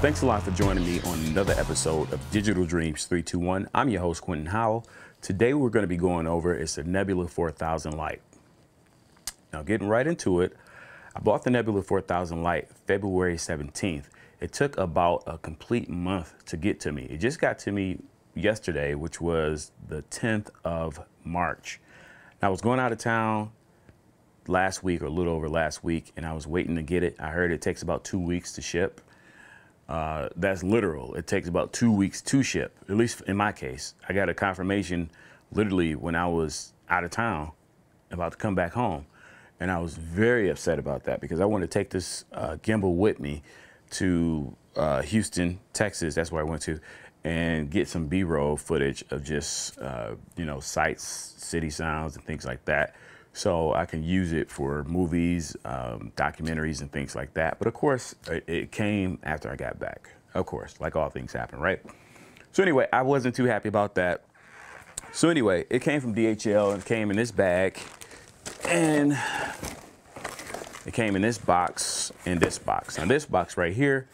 Thanks a lot for joining me on another episode of Digital Dreams 321. I'm your host, Quentin Howell. Today we're going to be going over is the Nebula 4000 Lite. Now getting right into it, I bought the Nebula 4000 Lite February 17th. It took about a complete month to get to me. It just got to me yesterday, which was the 10th of March. Now, I was going out of town last week or a little over last week, and I was waiting to get it. I heard it takes about 2 weeks to ship. That's literal. It takes about 2 weeks to ship, at least in my case. I got a confirmation literally when I was out of town, about to come back home. And I was very upset about that because I wanted to take this gimbal with me to Houston, Texas. That's where I went to, and get some B-roll footage of just, sights, city sounds, and things like that. So I can use it for movies, documentaries, and things like that. But of course, it came after I got back. Of course, like all things happen, right? So anyway, I wasn't too happy about that. So anyway, it came from DHL and came in this bag. And it came in this box and this box. Now this box right here,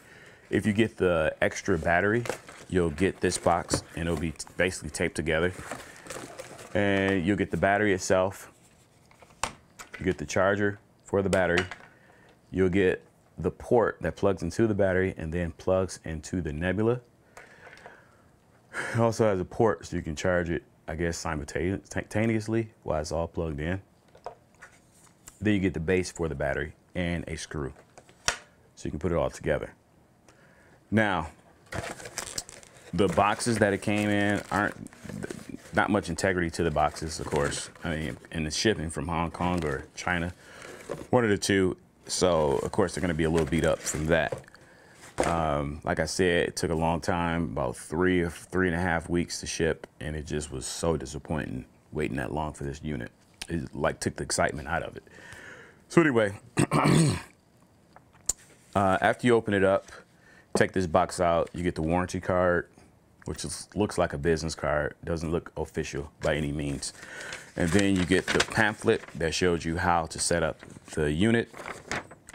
if you get the extra battery, you'll get this box and it'll be basically taped together. And you'll get the battery itself. You get the charger for the battery. You'll get the port that plugs into the battery and then plugs into the Nebula. It also has a port so you can charge it, I guess, simultaneously while it's all plugged in. Then you get the base for the battery and a screw, so you can put it all together. Now, the boxes that it came in aren't not much integrity to the boxes, of course. I mean, and the shipping from Hong Kong or China, one of the two. So, of course, they're going to be a little beat up from that. Like I said, it took a long time, about 3 or 3.5 weeks to ship, and it just was so disappointing waiting that long for this unit. It like took the excitement out of it. So anyway, after you open it up, take this box out, you get the warranty card, which looks like a business card, doesn't look official by any means. And then you get the pamphlet that shows you how to set up the unit.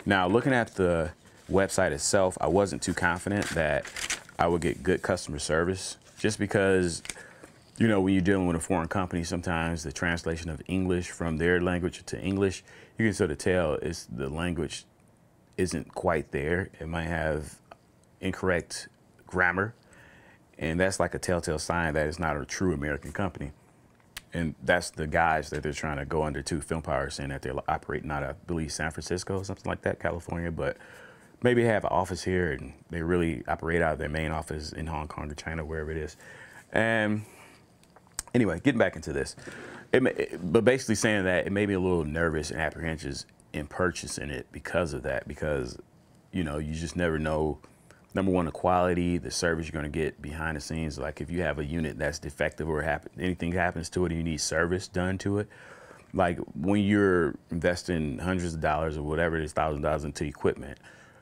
Now, looking at the website itself, I wasn't too confident that I would get good customer service, just because, you know, when you're dealing with a foreign company, sometimes the translation of English from their language to English, you can sort of tell the language isn't quite there. It might have incorrect grammar, and that's like a telltale sign that it's not a true American company. And that's the guys that they're trying to go under to. Film Power saying that they're operating out of, I believe, San Francisco, something like that, California, but maybe they have an office here and they really operate out of their main office in Hong Kong or China, wherever it is. And anyway, getting back into this, but basically saying that it made me a little nervous and apprehensive in purchasing it because of that, because, you know, you just never know, number one, the quality, the service you're going to get behind the scenes. Like if you have a unit that's defective or anything happens to it and you need service done to it, like when you're investing hundreds of dollars or whatever it is, $1,000 into equipment,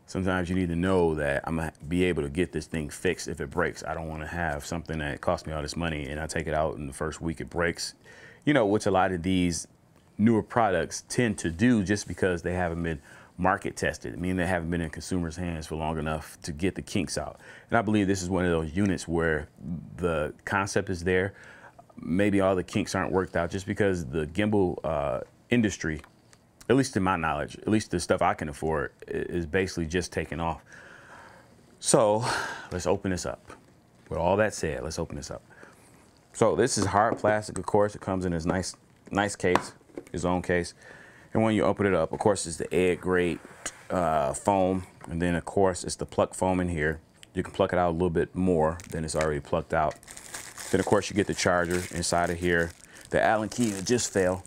sometimes you need to know that I'm going to be able to get this thing fixed if it breaks. I don't want to have something that cost me all this money and I take it out in the first week it breaks, you know, which a lot of these newer products tend to do just because they haven't been market tested. I mean, they haven't been in consumers' hands for long enough to get the kinks out. And I believe this is one of those units where the concept is there. Maybe all the kinks aren't worked out just because the gimbal industry, at least in my knowledge, at least the stuff I can afford, is basically just taking off. So let's open this up. With all that said, let's open this up. So this is hard plastic, of course. It comes in this nice case, its own case. And when you open it up, of course, it's the egg grade foam. And then, of course, it's the pluck foam in here. You can pluck it out a little bit more than it's already plucked out. Then, of course, you get the charger inside of here. The Allen key that just fell.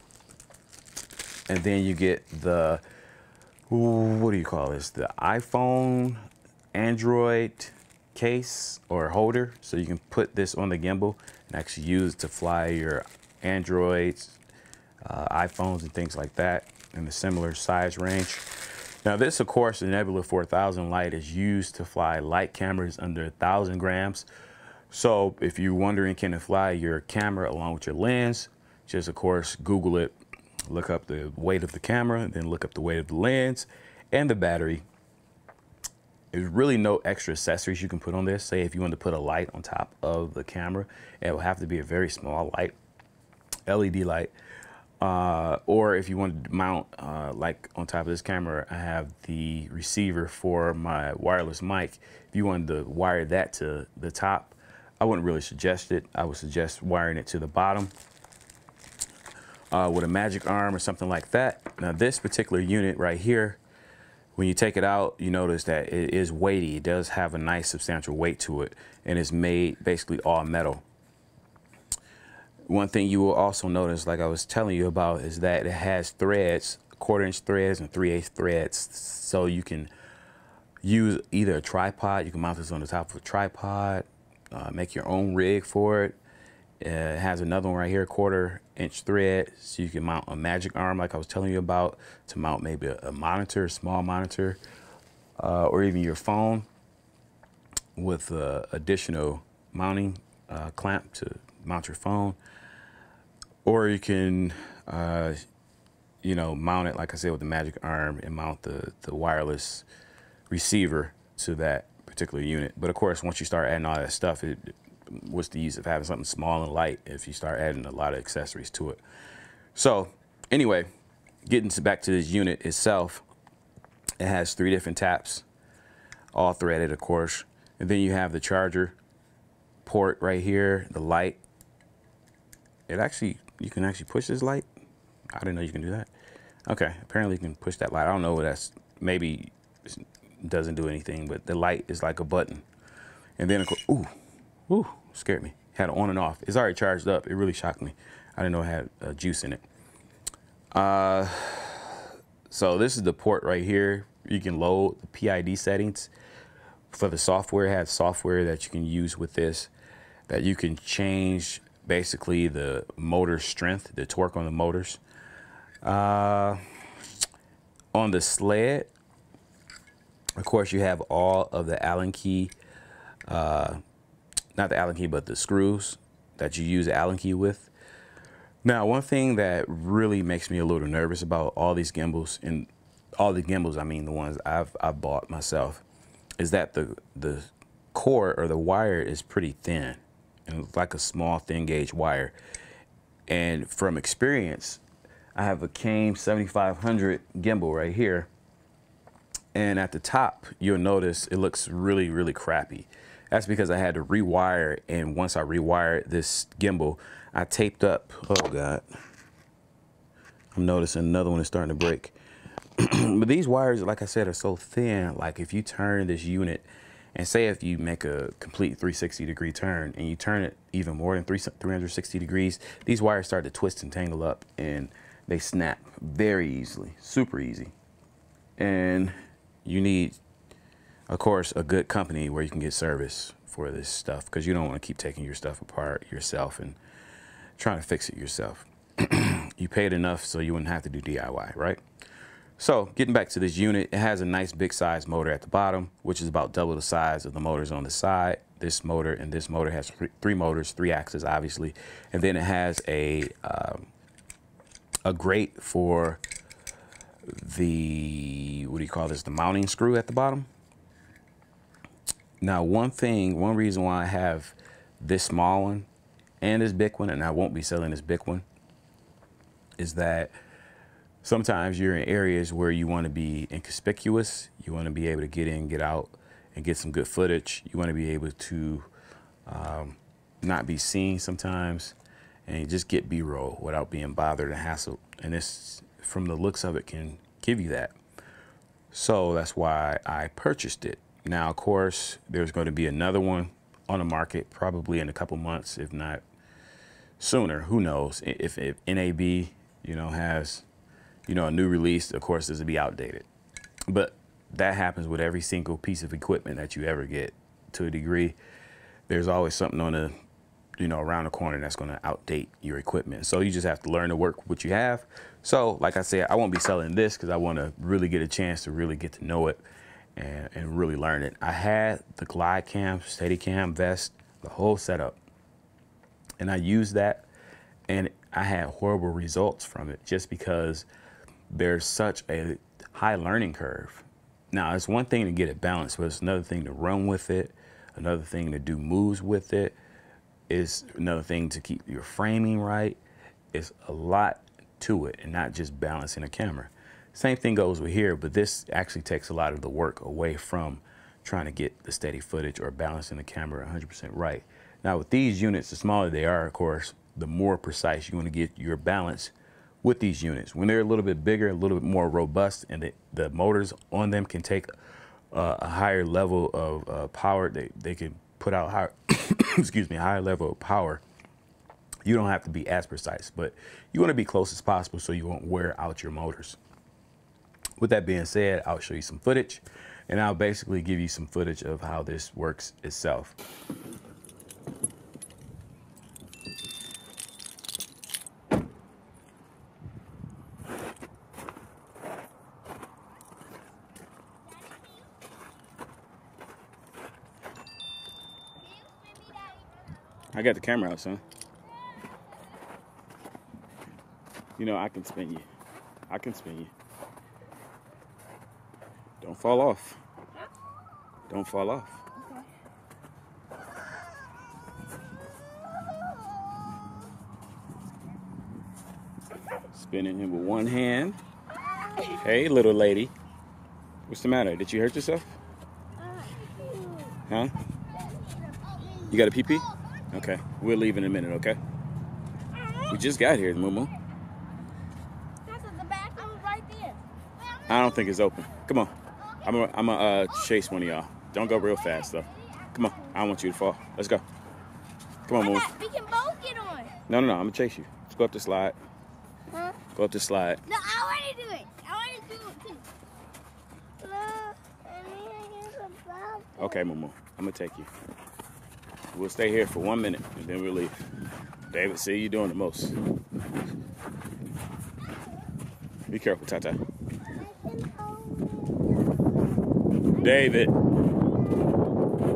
And then you get the, what do you call this? The iPhone, Android case or holder. So you can put this on the gimbal and actually use it to fly your Androids, iPhones and things like that in a similar size range. Now this, of course, the Nebula 4000 Lite is used to fly light cameras under 1,000 grams. So if you're wondering, can it fly your camera along with your lens, just of course Google it, look up the weight of the camera, and then look up the weight of the lens and the battery, There's really no extra accessories you can put on this. Say if you want to put a light on top of the camera, it will have to be a very small light, LED light. Or if you want to mount, like on top of this camera, I have the receiver for my wireless mic. If you wanted to wire that to the top, I wouldn't really suggest it. I would suggest wiring it to the bottom with a magic arm or something like that. Now this particular unit right here, when you take it out, you notice that it is weighty. It does have a nice substantial weight to it, and it's made basically all metal. One thing you will also notice, like I was telling you about, is that it has threads, 1/4 inch threads and 3/8 threads. So you can use either a tripod, you can mount this on the top of a tripod, make your own rig for it. It has another one right here, 1/4 inch thread, so you can mount a magic arm like I was telling you about, to mount maybe a monitor, a small monitor, or even your phone with additional mounting clamp to mount your phone. Or you can, you know, mount it, like I said, with the magic arm and mount the wireless receiver to that particular unit. But of course, once you start adding all that stuff, what's the use of having something small and light if you start adding a lot of accessories to it? So anyway, getting back to this unit itself, it has 3 different taps, all threaded, of course. And then you have the charger port right here, the light. You can actually push this light. I didn't know you can do that. Okay, apparently you can push that light. I don't know what that's, maybe it doesn't do anything, but the light is like a button. And then of course, ooh, scared me. Had it on and off. It's already charged up. It really shocked me. I didn't know it had juice in it. So this is the port right here. You can load the PID settings for the software. It has software that you can use with this, that you can change basically the motor strength, the torque on the motors. On the sled, of course, you have all of the Allen key, not the Allen key, but the screws that you use the Allen key with. Now, one thing that really makes me a little nervous about all these gimbals, and all the gimbals, I mean the ones I've bought myself, is that the cord or the wire is pretty thin, and it's like a small thin gauge wire. And from experience, I have a Kane 7500 gimbal right here, and at the top you'll notice it looks really, really crappy. That's because I had to rewire, and once I rewired this gimbal, I taped up, oh God, I'm noticing another one is starting to break. But these wires, like I said, are so thin. Like if you turn this unit, and say if you make a complete 360-degree turn and you turn it even more than 360 degrees, these wires start to twist and tangle up, and they snap very easily, super easy. And you need, of course, a good company where you can get service for this stuff, because you don't want to keep taking your stuff apart yourself and trying to fix it yourself. You paid enough so you wouldn't have to do DIY, right? So getting back to this unit, it has a nice big size motor at the bottom, which is about double the size of the motors on the side. This motor and this motor has 3 motors, 3 axes, obviously. And then it has a grate for the, what do you call this, the mounting screw at the bottom. Now, one reason why I have this small one and this big one, and I won't be selling this big one, is that sometimes you're in areas where you want to be inconspicuous. You want to be able to get in, get out, and get some good footage. You want to be able to not be seen sometimes, and just get B-roll without being bothered and hassled. And this, from the looks of it, can give you that. So that's why I purchased it. Now, of course, there's going to be another one on the market probably in a couple months, if not sooner. Who knows? If NAB, has, a new release, of course, this will be outdated. But that happens with every single piece of equipment that you ever get. To a degree, there's always something on the, around the corner that's going to outdate your equipment. So you just have to learn to work with what you have. So, like I said, I won't be selling this because I want to really get a chance to really get to know it and really learn it. I had the glide cam, steady cam, vest, the whole setup, and I used that, and I had horrible results from it just because there's such a high learning curve. Now, it's one thing to get it balanced, but it's another thing to run with it, another thing to do moves with it, is another thing to keep your framing right. It's a lot to it, and not just balancing a camera. Same thing goes with here, but this actually takes a lot of the work away from trying to get the steady footage or balancing the camera 100% right. Now, with these units, the smaller they are, of course, the more precise you want to get your balance with these units. When they're a little bit bigger, a little bit more robust, and the motors on them can take a higher level of power, they can put out higher, excuse me, higher level of power. You don't have to be as precise, but you want to be close as possible so you won't wear out your motors. With that being said, I'll show you some footage, and I'll basically give you some footage of how this works itself. I got the camera out, son. You know, I can spin you. I can spin you. Don't fall off. Don't fall off. Okay. Spinning him with one hand. Hey, little lady. What's the matter? Did you hurt yourself? Huh? You got a pee-pee? Okay, we'll leave in a minute, okay? We just got here, Moo. The bathroom right there. I don't think it's open. Come on. I'm gonna chase one of y'all. Don't go real fast, though. Come on. I don't want you to fall. Let's go. Come on, Moo. We can both get on. No. I'm gonna chase you. Let's go up the slide. Huh? Go up the slide. No, I want to do it. I want to do it, too. Okay, Moo. I'm gonna take you. We'll stay here for 1 minute, and then we'll leave. David, see you doing the most. Be careful, Tata. David,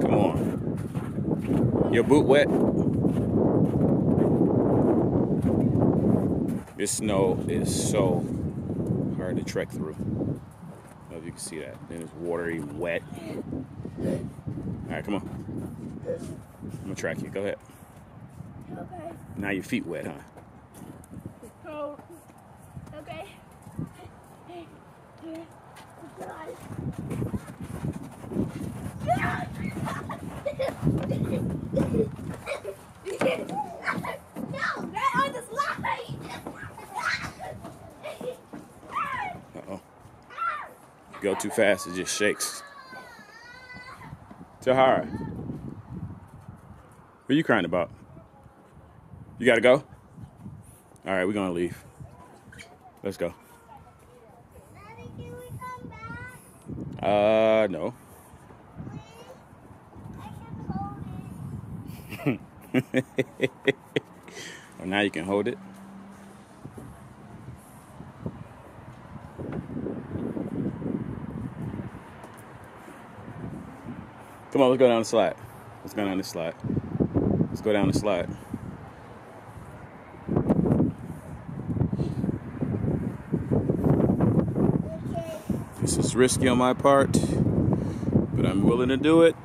come on. Your boot wet? This snow is so hard to trek through. I don't know if you can see that. Then it's watery, wet. All right, come on. I'm gonna track you. Go ahead. Okay. Now your feet wet, huh? Oh. Okay. No, get on the slide. Uh-oh. Go too fast, it just shakes. Tahara, what are you crying about? You gotta go? All right, we're gonna leave. Let's go. Daddy, can we come back? No. I can hold it. Well, now you can hold it. Come on, let's go down the slide. Let's go down the slide. Let's go down the slide. This is risky on my part, but I'm willing to do it.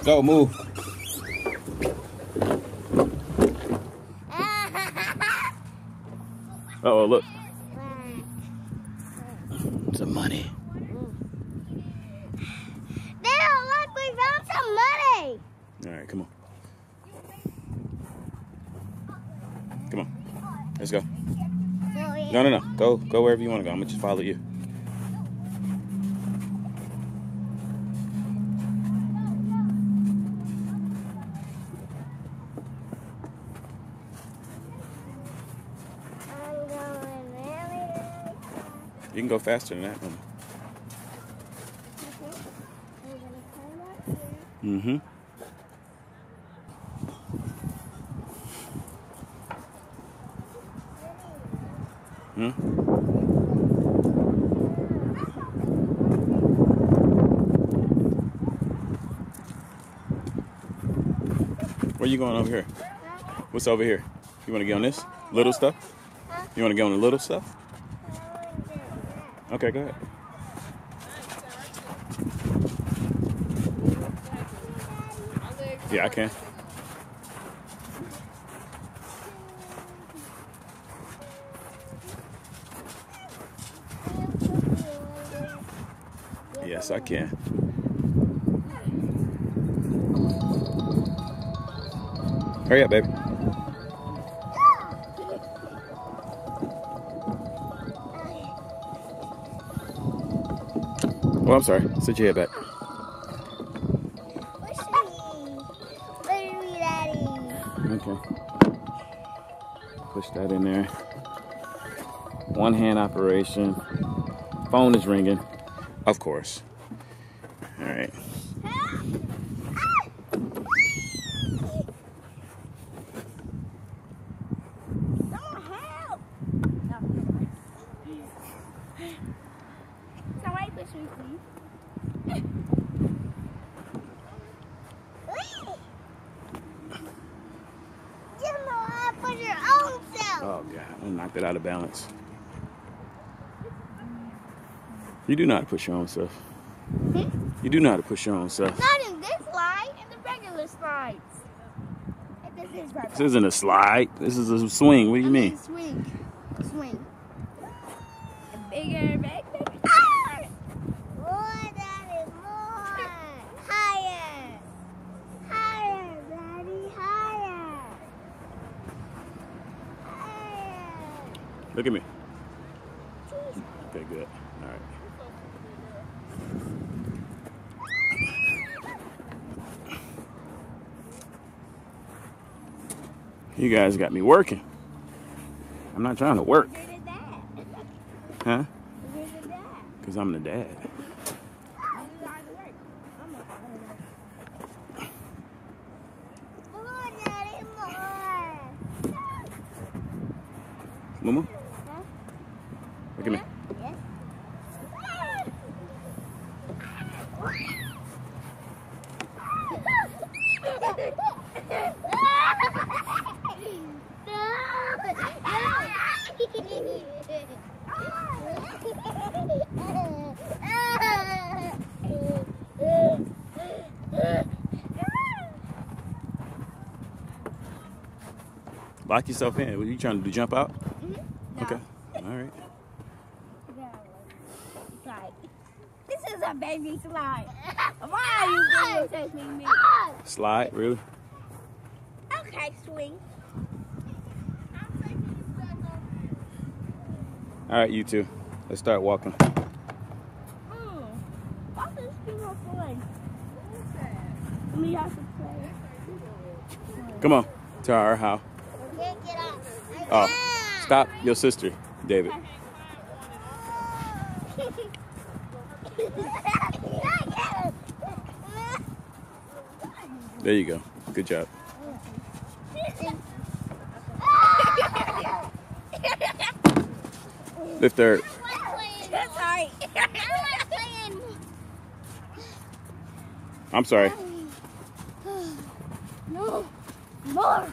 Go, move. Uh-oh, look. Some money. Dad, look, we found some money. All right, come on. Come on. Let's go. No. Go wherever you want to go. I'm going to just follow you. You can go faster than that one. Mm-hmm. Hmm? Where you going over here? What's over here? You want to get on this? Little stuff? Huh? You want to go on the little stuff? Okay, go ahead. Yeah, I can. Yes, I can. Hurry up, baby. Oh, I'm sorry. Sit your head back. Okay. Push that in there. One hand operation. Phone is ringing. Of course. All right. Somebody push me, please. You know how to push your own self. Oh, God. I knocked it out of balance. You do know how to push your own self. Hmm? You do know how to push your own self. Not in this slide, in the regular slides. This is right. This isn't a slide. This is a swing. What do you mean? Swing. Swing. Bigger, bigger. More, Daddy, more. Higher. Higher, Daddy, higher. Higher. Look at me. Okay, good. All right. You guys got me working. I'm not trying to work. You're the dad. Huh? You're the dad. Because I'm the dad. You are the work. I'm not gonna work. More, Daddy, more. Mama, Huh? look at me. Yes. Lock yourself in. What are you trying to do? Jump out? No. Okay. All right. Slide. This is a baby slide. Why are you taking me? Slide, really? Okay, swing. All right, you two. Let's start walking. What's this people fun? We have to play. Come on. To our house. Can't get up. Oh, stop your sister, David. There you go. Good job. Lift her. Sorry. I'm sorry. No. More.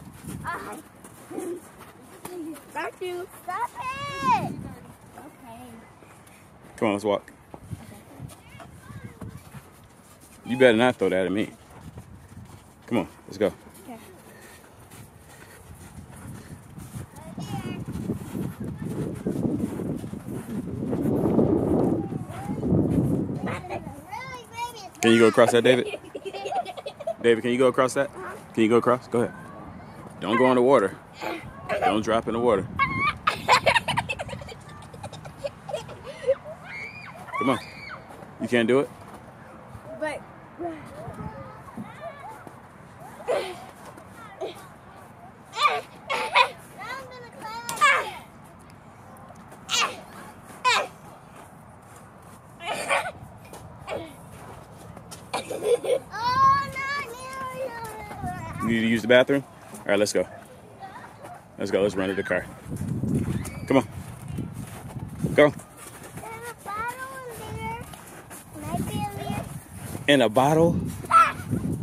Got you. Stop it. Okay. Come on, let's walk. You better not throw that at me. Come on, let's go. Okay. Can you go across that, David? David, can you go across that? Can you go across? Go ahead. Don't go in the water. Don't drop in the water. Come on. You can't do it? But. You need to use the bathroom? All right, let's go. Let's go. Let's run to the car. Come on. Go. In a bottle?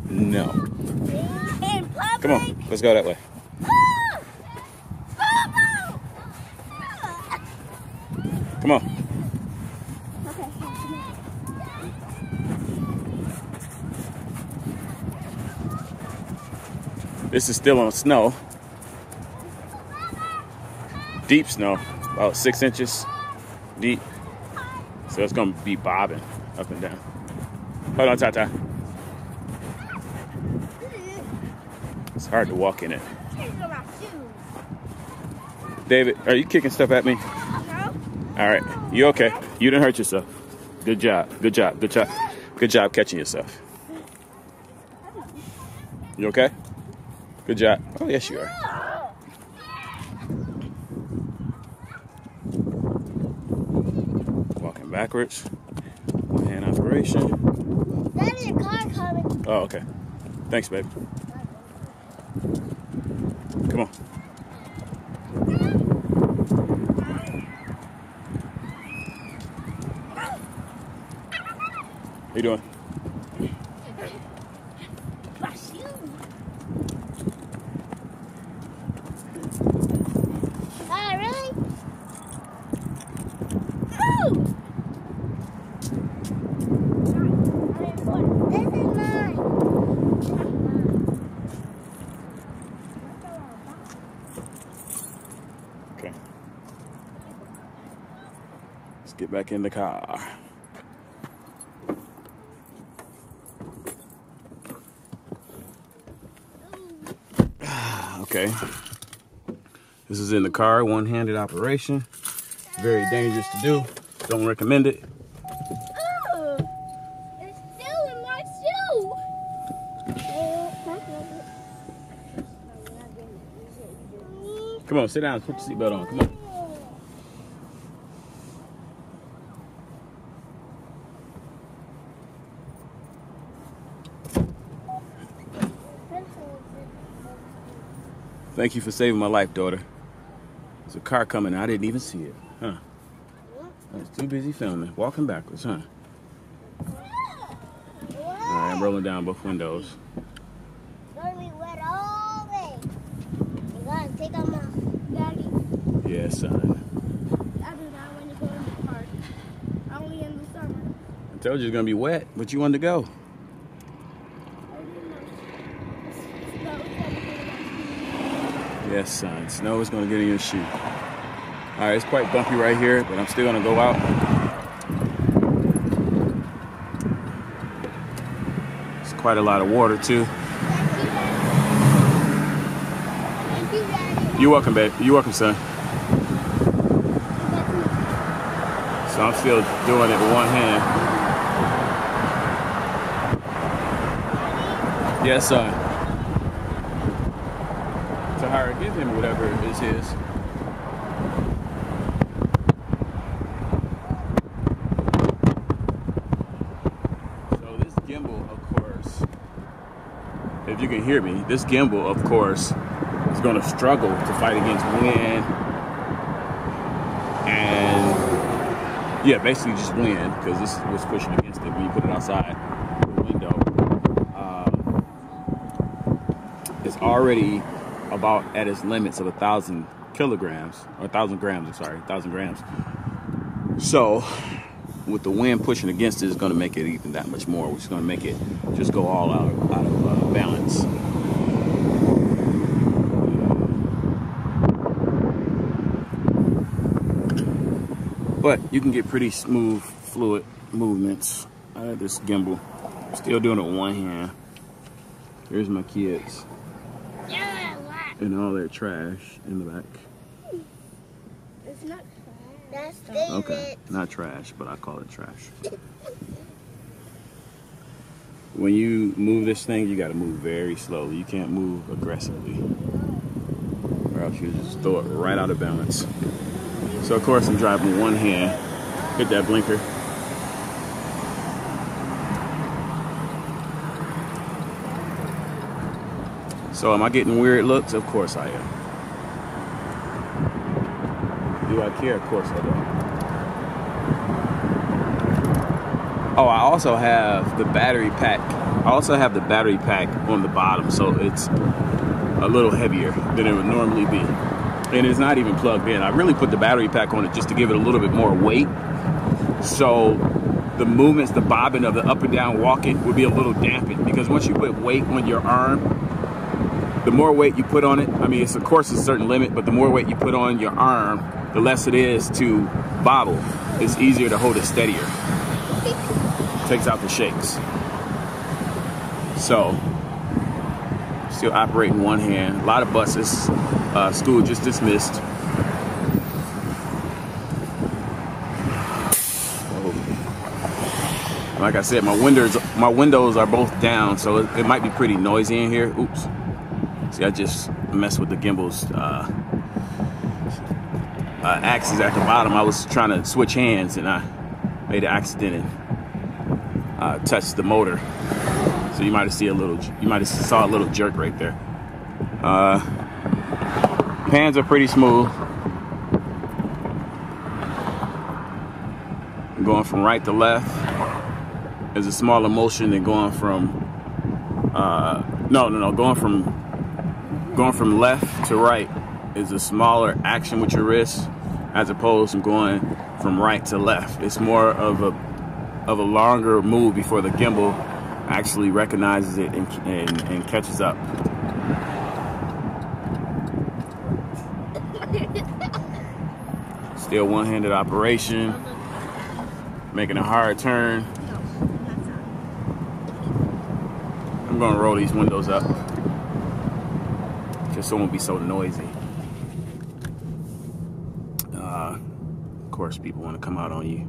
No. Come on. Let's go that way. Come on. Okay. This is still on snow. Deep snow, about 6 inches deep. So it's gonna be bobbing up and down. Hold on, Tata. It's hard to walk in it. David, are you kicking stuff at me? No. All right, you okay? You didn't hurt yourself. Good job, good job, good job. Good job catching yourself. You okay? Good job. Oh, yes, you are. Walking backwards. One hand operation. Daddy, a car coming. Oh, okay. Thanks, babe. Come on. How you doing? My shoe. Really? Ooh! This is mine. Okay. Let's get back in the car. Okay. This is in the car, one-handed operation. Very dangerous to do. Don't recommend it. Oh, it's still in my shoe. Come on, sit down. Put your seatbelt on. Come on. Thank you for saving my life, daughter. There's a car coming. I didn't even see it. Huh? I was too busy filming. Walking backwards, huh? All right, I'm rolling down both windows. Gonna be wet all day. You gotta take them off. Daddy, Yeah, son. I do not want to go in the park. Only in the summer. I told you it's gonna be wet, but you wanted to go. Yes, son. Snow is gonna get in your shoe. All right, it's quite bumpy right here, but I'm still gonna go out. It's quite a lot of water too. Thank you, Daddy. You're welcome, babe. You're welcome, son. So I'm still doing it with one hand. Yes, son. Tahara, give him whatever is his. So this gimbal, of course, if you can hear me, this gimbal, of course, is going to struggle to fight against wind and, yeah, basically just wind, because this is what's pushing against it when you put it outside the window. It's already about at its limits of 1,000 kilograms, or 1,000 grams, I'm sorry, 1,000 grams. So with the wind pushing against it, it's going to make it even that much more, which is going to make it just go all out of balance. But you can get pretty smooth, fluid movements out of this gimbal. Still doing it with one hand. Here's my kids. And all their trash in the back. It's not trash. That's David. Okay, not trash, but I call it trash. When you move this thing, you gotta move very slowly. You can't move aggressively, or else you just throw it right out of balance. So of course I'm driving with one hand. Hit that blinker. So am I getting weird looks? Of course I am. Do I care? Of course I don't. Oh, I also have the battery pack. I also have the battery pack on the bottom, so it's a little heavier than it would normally be. and it's not even plugged in. I really put the battery pack on it just to give it a little bit more weight. So the movements, the bobbing of the up and down walking would be a little dampened, because once you put weight on your arm, the more weight you put on it, I mean, it's of course a certain limit, but the more weight you put on your arm, the less it is to bobble. It's easier to hold it steadier. Takes out the shakes. So, still operating one hand. A lot of buses. School just dismissed. Like I said, my windows are both down, so it might be pretty noisy in here. Oops. See, I just messed with the gimbal's axis at the bottom. I was trying to switch hands and I made an accident and touched the motor. So you might have saw a little jerk right there. Pans are pretty smooth. Going from right to left is a smaller motion than going from going from left to right is a smaller action with your wrist, as opposed to going from right to left. It's more of a longer move before the gimbal actually recognizes it and catches up. Still one-handed operation, making a hard turn. I'm gonna roll these windows up just so it won't be so noisy. Of course, people want to come out on you.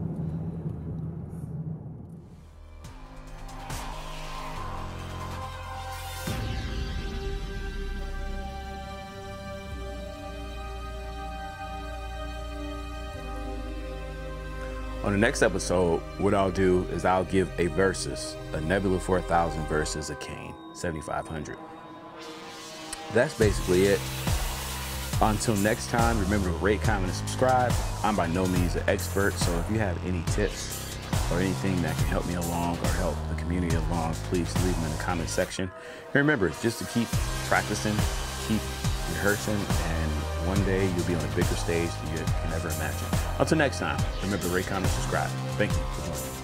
On the next episode, what I'll do is I'll give a versus, a Nebula 4000 versus a Kane 7500. That's basically it. Until next time, remember to rate, comment, and subscribe. I'm by no means an expert, so if you have any tips or anything that can help me along or help the community along, please leave them in the comment section. And remember, just to keep practicing, keep rehearsing, and one day you'll be on a bigger stage than you can ever imagine. Until next time, remember to rate, comment, subscribe. Thank you for joining me.